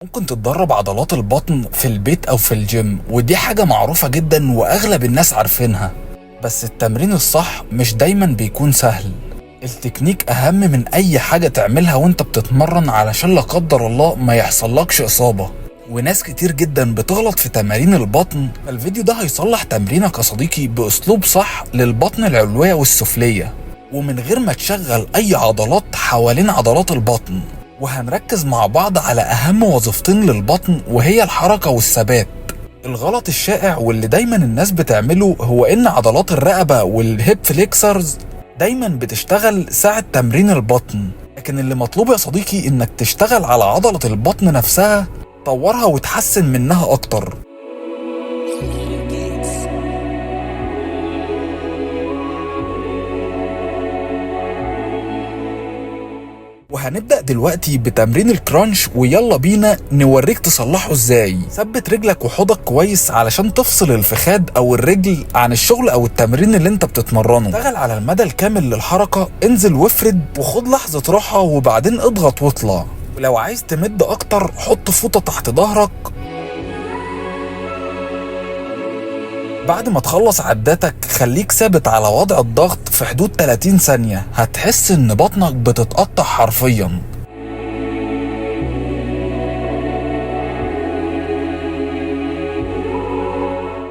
ممكن تتدرب عضلات البطن في البيت أو في الجيم، ودي حاجة معروفة جدا وأغلب الناس عارفينها. بس التمرين الصح مش دايما بيكون سهل. التكنيك أهم من أي حاجة تعملها وانت بتتمرن علشان لا قدر الله ما يحصلكش إصابة. وناس كتير جدا بتغلط في تمارين البطن. الفيديو ده هيصلح تمرينك يا صديقي بأسلوب صح للبطن العلوية والسفلية، ومن غير ما تشغل أي عضلات حوالين عضلات البطن. وهنركز مع بعض على أهم وظيفتين للبطن، وهي الحركة والثبات. الغلط الشائع واللي دايما الناس بتعمله هو إن عضلات الرقبة والهيب فليكسرز دايما بتشتغل ساعة تمرين البطن، لكن اللي مطلوب يا صديقي إنك تشتغل على عضلة البطن نفسها، طورها وتحسن منها أكتر. وهنبدأ دلوقتي بتمرين الكرانش، ويلا بينا نوريك تصلحه ازاي. ثبت رجلك وحوضك كويس علشان تفصل الفخاد او الرجل عن الشغل او التمرين اللي انت بتتمرنه. اشتغل على المدى الكامل للحركة، انزل وافرد وخد لحظة راحة وبعدين اضغط واطلع. ولو عايز تمد اكتر حط فوطة تحت ظهرك. بعد ما تخلص عداتك خليك ثابت على وضع الضغط في حدود 30 ثانية، هتحس ان بطنك بتتقطع حرفيا.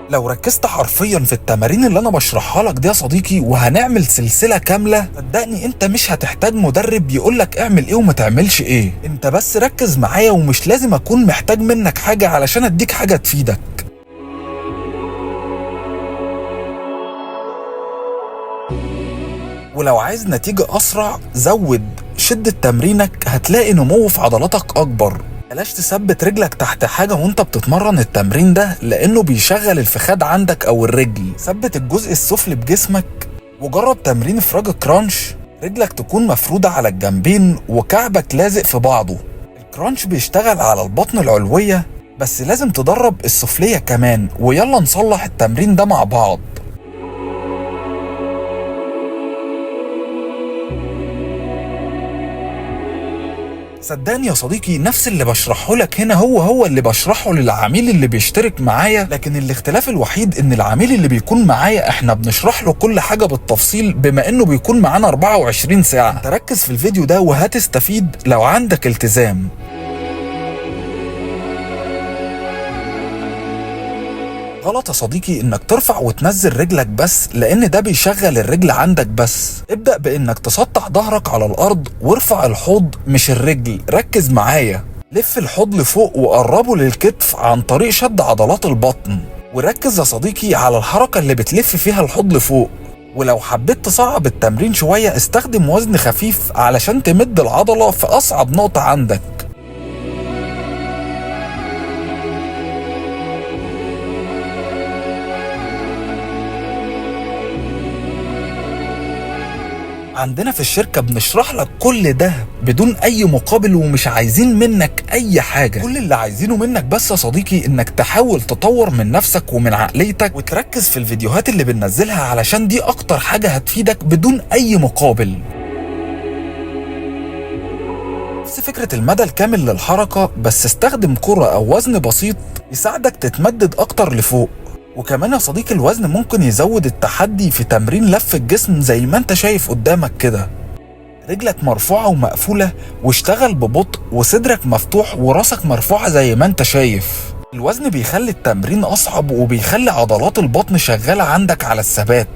لو ركزت حرفيا في التمارين اللي انا بشرحها لك دي يا صديقي، وهنعمل سلسلة كاملة، صدقني انت مش هتحتاج مدرب يقولك اعمل ايه وما تعملش ايه. انت بس ركز معايا، ومش لازم اكون محتاج منك حاجة علشان اديك حاجة تفيدك. ولو عايز نتيجة أسرع زود شدة تمرينك، هتلاقي نمو في عضلاتك أكبر. بلاش تثبت رجلك تحت حاجة وانت بتتمرن التمرين ده، لأنه بيشغل الفخاد عندك أو الرجل. ثبت الجزء السفلي بجسمك، وجرب تمرين افراج الكرانش. رجلك تكون مفرودة على الجنبين وكعبك لازق في بعضه. الكرانش بيشتغل على البطن العلوية، بس لازم تدرب السفلية كمان. ويلا نصلح التمرين ده مع بعض. صدقني يا صديقي، نفس اللي بشرحه لك هنا هو اللي بشرحه للعميل اللي بيشترك معايا، لكن الاختلاف الوحيد ان العميل اللي بيكون معايا احنا بنشرح له كل حاجة بالتفصيل، بما انه بيكون معانا 24 ساعة. تركز في الفيديو ده وهتستفيد لو عندك التزام. غلط يا صديقي انك ترفع وتنزل رجلك بس، لان ده بيشغل الرجل عندك بس. ابدأ بانك تسطح ظهرك على الارض وارفع الحوض مش الرجل. ركز معايا، لف الحوض لفوق وقربه للكتف عن طريق شد عضلات البطن. وركز يا صديقي على الحركة اللي بتلف فيها الحوض لفوق. ولو حبيت تصعب التمرين شوية استخدم وزن خفيف علشان تمد العضلة في اصعب نقطة عندك. عندنا في الشركة بنشرح لك كل ده بدون أي مقابل، ومش عايزين منك أي حاجة. كل اللي عايزينه منك بس يا صديقي إنك تحاول تطور من نفسك ومن عقليتك، وتركز في الفيديوهات اللي بننزلها علشان دي أكتر حاجة هتفيدك بدون أي مقابل. نفس فكرة المدى الكامل للحركة، بس استخدم كرة أو وزن بسيط يساعدك تتمدد أكتر لفوق. وكمان يا صديقي الوزن ممكن يزود التحدي في تمرين لف الجسم زي ما انت شايف قدامك كده. رجلك مرفوعة ومقفولة، واشتغل ببطء، وصدرك مفتوح وراسك مرفوعة زي ما انت شايف. الوزن بيخلي التمرين أصعب، وبيخلي عضلات البطن شغالة عندك على الثبات.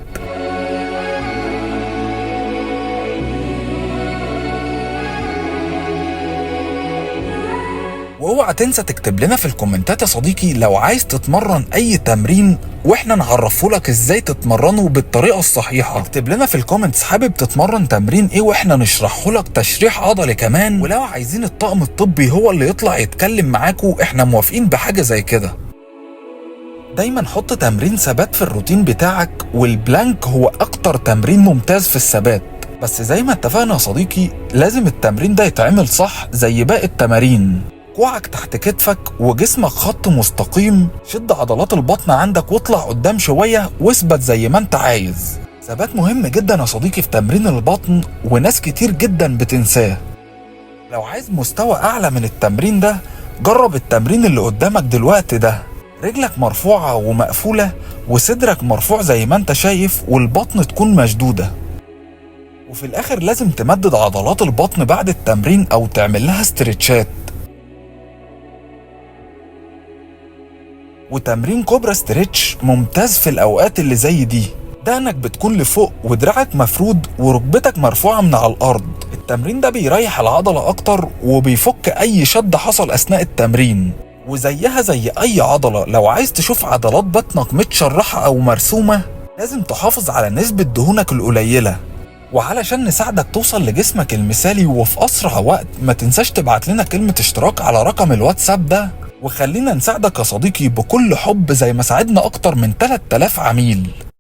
واوعى تنسى تكتب لنا في الكومنتات يا صديقي لو عايز تتمرن اي تمرين واحنا نعرفه لك ازاي تتمرنه بالطريقه الصحيحه. اكتب لنا في الكومنتس حابب تتمرن تمرين ايه واحنا نشرحه لك تشريح عضلي كمان. ولو عايزين الطاقم الطبي هو اللي يطلع يتكلم معاكم احنا موافقين بحاجه زي كده. دايما حط تمرين ثبات في الروتين بتاعك، والبلانك هو اكتر تمرين ممتاز في الثبات. بس زي ما اتفقنا يا صديقي لازم التمرين ده يتعمل صح زي باقي التمارين. كوعك تحت كتفك وجسمك خط مستقيم. شد عضلات البطن عندك واطلع قدام شوية واثبت زي ما انت عايز. ثبات مهم جدا يا صديقي في تمرين البطن، وناس كتير جدا بتنساه. لو عايز مستوى اعلى من التمرين ده جرب التمرين اللي قدامك دلوقتي ده، رجلك مرفوعة ومقفولة وصدرك مرفوع زي ما انت شايف والبطن تكون مشدودة. وفي الاخر لازم تمدد عضلات البطن بعد التمرين او تعمل لها استرتشات. وتمرين كوبرا ستريتش ممتاز في الاوقات اللي زي دي، دقنك بتكون لفوق ودراعك مفرود وركبتك مرفوعة من على الارض. التمرين ده بيريح العضلة اكتر وبيفك اي شد حصل اثناء التمرين. وزيها زي اي عضلة، لو عايز تشوف عضلات بطنك متشرحة او مرسومة لازم تحافظ على نسبة دهونك القليلة. وعلشان نساعدك توصل لجسمك المثالي وفي اسرع وقت، ما تنساش تبعت لنا كلمة اشتراك على رقم الواتساب ده، وخلينا نساعدك يا صديقي بكل حب زي ما ساعدنا اكتر من 3000 عميل.